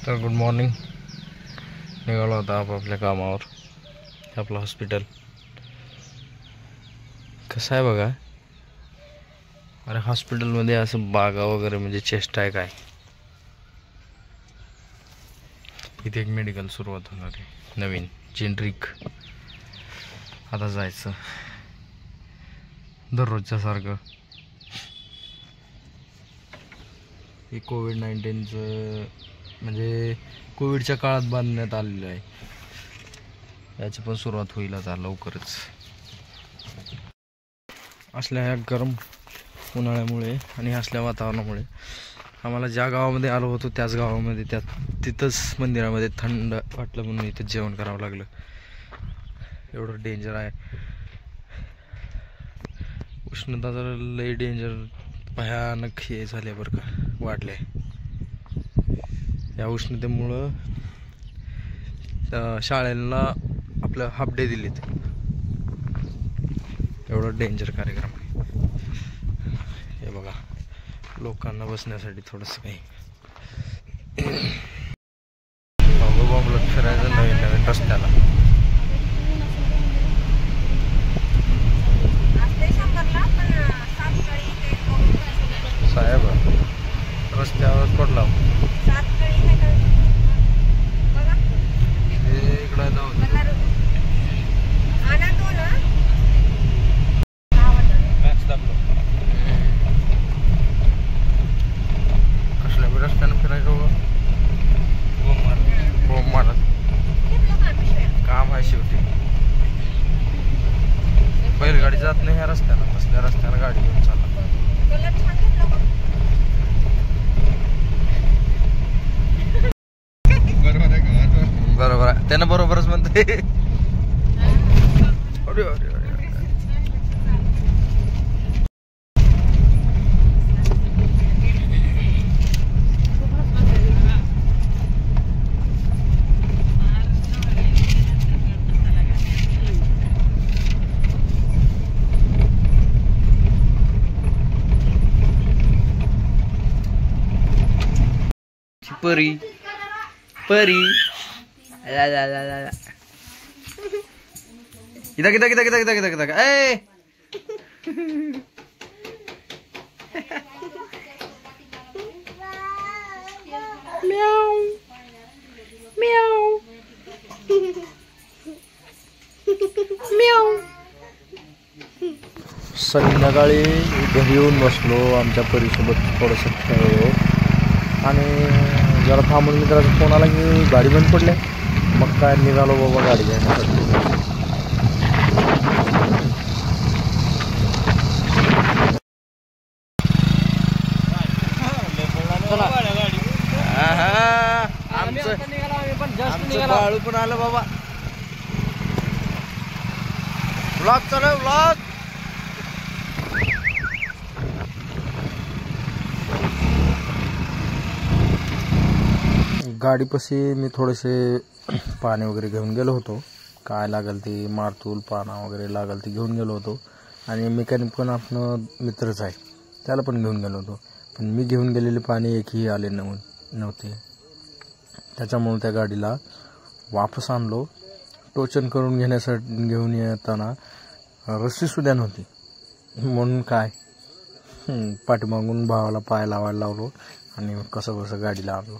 तर good morning. निघालो होता आपापल्या कामावर. आपलं हॉस्पिटल कसं आहे बघा. अरे हॉस्पिटलमध्ये असं बागा वगैरे म्हणजे चेष्टा आहे काय. इथे एक मेडिकल सुरुवात होणार आहे नवीन जेनरिक. आता जायचं दररोजच्या सारखं. हे कोविड-19चं म्हणजे कोविडच्या काळात बांधण्यात आलेलं आहे. याची पण सुरुवात होईल आता लवकरच. असल्या ह्या गरम उन्हाळ्यामुळे आणि असल्या वातावरणामुळे आम्हाला ज्या गावामध्ये आलो होतो त्याच गावामध्ये तिथंच मंदिरामध्ये थंड वाटलं म्हणून इथं जेवण करावं लागलं. एवढं डेंजर आहे. उष्णता जर लई डेंजर भयानक हे झाले बरं का, वाढले. या उष्णतेमुळं शाळेला आपलं हाफ डे दिलेत. एवढं डेंजर कार्यक्रम आहे. हे बघा लोकांना बसण्यासाठी थोडंसं काही बॉम्बला फिरायचं नवीन नवीन रस्त्याला. साहेब रस्त्यावर पडला इकडं जाऊ. कसल्या बी रस्त्यानं फिरायचं बोंब मारत काम आहे शेवटी. बैलगाडी जात नाही ह्या रस्त्यानं. तसल्या रस्त्यानं गाडी घेऊन चालला. बरोबर आहे त्यानं बरोबरच म्हणते. अरे अरे अरे परी परी इधर ए म्याऊ म्याऊ म्याऊ. संध्याकाळी घरी येऊन बसलो. आमच्या परीसोबत थोडंसं खेळलो आणि जरा थांबून मित्राचा फोन आला की गाडी बंद पडली. मग काय निघालो बाबा गाडी घेण्यासाठी. आमचं बाळू पण आलं बाबा. व्लॉग चालू व्लॉग. गाडीपाशी मी थोडेसे पाणी वगैरे घेऊन गेलो होतो. काय लागेल ती मारतूल पाना वगैरे लागेल ती घेऊन गेलो होतो. आणि मेकॅनिक पण आपलं मित्रच आहे त्याला पण घेऊन गेलो होतो. पण मी घेऊन गेलेले पाणी एकही आले नव्हते. त्याच्यामुळे त्या गाडीला वापस आणलो. टोचन करून घेण्यासाठी घेऊन येताना रस्सीसुद्धा नव्हती. म्हणून काय पाठीमागून भावाला पाय लावायला लावलो आणि कसं गाडीला आणलो.